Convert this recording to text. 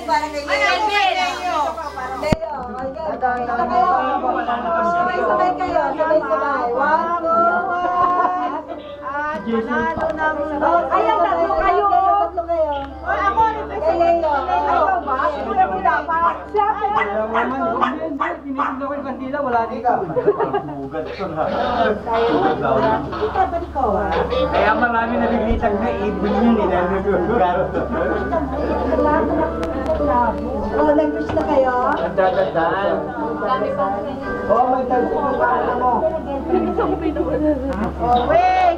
para kay Leo. Leo, sabay kayo. Sabay-sabay. 1, 2, 1. At panalo ng... Ayaw, tatlo kayo. Tatlo kayo. Ako, kay Leo. Ayaw ba? Kuya mo dapat. Siya, Tinitignan ko yung kandila, wala dito. Kaya marami nabibitag na ibon yun eh, dahil naglugar. Oh, nag-wish na kayo? Nagdadadaan. Oo, may talsik mo para mo. Oh, wait!